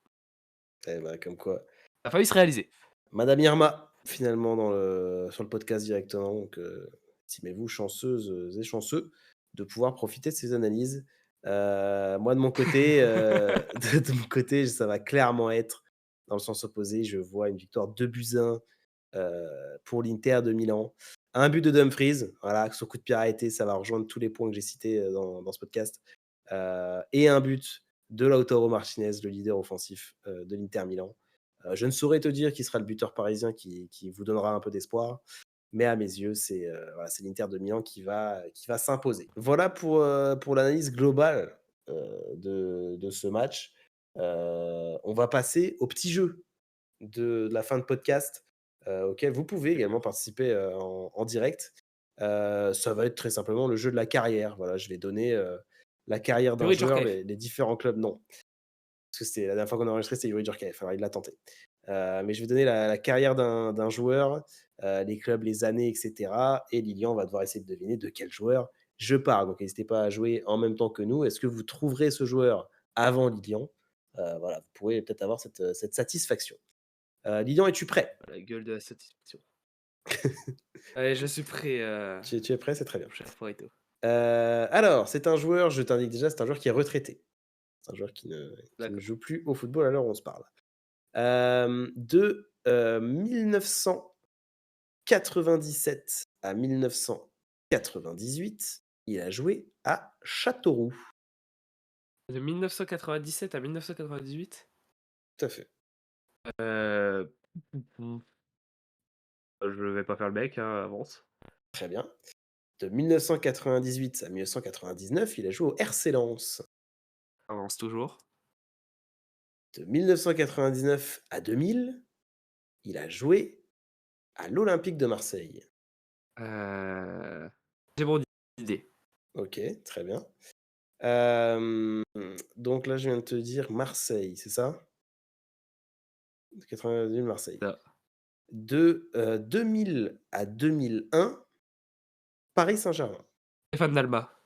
Eh bah, comme quoi. Ça a failli se réaliser. Madame Irma, finalement, sur le podcast directement, donc estimez-vous chanceuses, et chanceux de pouvoir profiter de ces analyses. Moi de mon côté, de mon côté, ça va clairement être dans le sens opposé. Je vois une victoire 2-1, pour l'Inter de Milan. Un but de Dumfries, voilà, son coup de pied arrêté, ça va rejoindre tous les points que j'ai cités, dans ce podcast. Et un but de Lautaro Martinez, le leader offensif, de l'Inter Milan. Je ne saurais te dire qui sera le buteur parisien qui vous donnera un peu d'espoir, mais à mes yeux, voilà, c'est l'Inter de Milan qui va s'imposer. Voilà pour l'analyse globale, de ce match. On va passer au petit jeu de la fin de podcast, auquel vous pouvez également participer, en direct. Ça va être très simplement le jeu de la carrière. Voilà, je vais donner, la carrière d'un Youri joueur, Djorkaeff. les différents clubs non, parce que c'était la dernière fois qu'on a enregistré, c'était Youri Djorkaeff, alors il l'a tenté. Mais je vais donner la carrière d'un joueur, les clubs, les années et cetera, et Lilian va devoir essayer de deviner de quel joueur je parle. Donc n'hésitez pas à jouer en même temps que nous. Est-ce que vous trouverez ce joueur avant Lilian? Voilà, vous pourrez peut-être avoir cette satisfaction. Lilian, es-tu prêt? La gueule de la satisfaction. Allez, je suis prêt, Tu es prêt? C'est très bien. mon cher Pareto. Alors, c'est un joueur, je t'indique déjà, c'est un joueur qui est retraité. C'est un joueur qui ne D'accord. joue plus au football à l'heure où on se parle. De 1997 à 1998, il a joué à Châteauroux. De 1997 à 1998? Tout à fait. Heu, mmh je vais pas faire le mec, hein, avance. Très bien. De 1998 à 1999, il a joué au RC Lens. Avance toujours. De 1999 à 2000, il a joué à l'Olympique de Marseille. Heu, j'ai mon idée. OK, très bien. Hem, donc là, je viens de te dire Marseille, c'est ça? De 98 Marseille. Ça. De, 2000 à 2001, Paris Saint-Germain. Stéphane Dalma.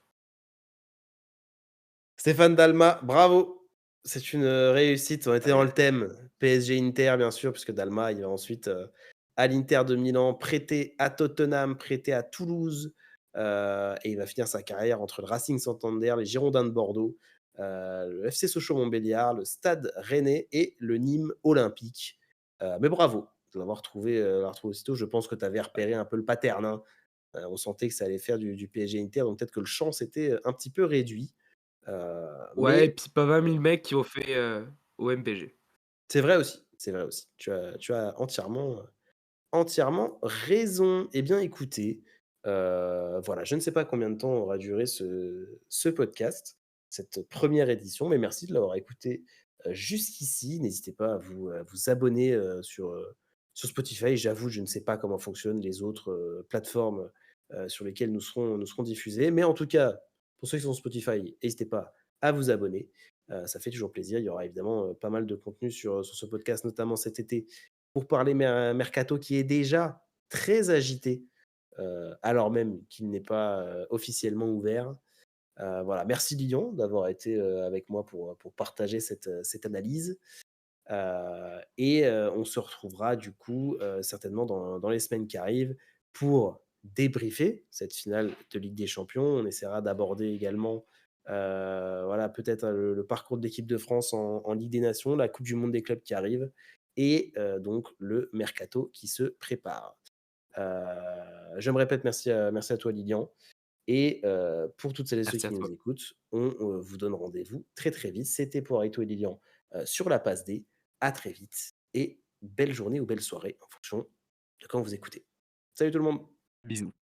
Stéphane Dalma, bravo! C'est une, réussite, on était dans Allez, le thème. PSG Inter, bien sûr, puisque Dalma, il va ensuite, à l'Inter de Milan, prêté à Tottenham, prêté à Toulouse, et il va finir sa carrière entre le Racing Santander, les Girondins de Bordeaux, le FC Sochaux-Montbéliard, le Stade Rennais et le Nîmes Olympique. Mais bravo de l'avoir trouvé aussitôt. Je pense que tu avais repéré un peu le pattern, hein. On sentait que ça allait faire du PSG Inter, donc peut-être que le champ s'était, un petit peu réduit. ouais, et Mais puis pas 20 000 mecs qui ont fait, au MPG. c'est vrai aussi, c'est vrai aussi. Tu as entièrement raison. Eh bien, écoutez, voilà, je ne sais pas combien de temps aura duré ce podcast, cette première édition, mais merci de l'avoir écouté, jusqu'ici. N'hésitez pas à vous abonner, sur Spotify. J'avoue, je ne sais pas comment fonctionnent les autres, plateformes, sur lesquelles nous serons diffusés. Mais en tout cas, pour ceux qui sont sur Spotify, n'hésitez pas à vous abonner. Ça fait toujours plaisir. Il y aura évidemment, pas mal de contenu sur ce podcast, notamment cet été, pour parler mercato qui est déjà très agité, alors même qu'il n'est pas, officiellement ouvert. Voilà, merci Lilian d'avoir été, avec moi pour partager cette analyse. On se retrouvera du coup, certainement dans les semaines qui arrivent pour débriefer cette finale de Ligue des Champions. On essaiera d'aborder également, voilà, peut-être, le parcours de l'équipe de France en Ligue des Nations, la coupe du monde des clubs qui arrive et donc le mercato qui se prépare. Je me répète, merci à toi Lilian et pour toutes celles et ceux Merci à qui nous toi. écoutent, on, vous donne rendez-vous très, très vite. C'était pour Aito et Lilian, sur la passe D. À très vite et belle journée ou belle soirée en fonction de quand vous écoutez. Salut tout le monde! Bisous.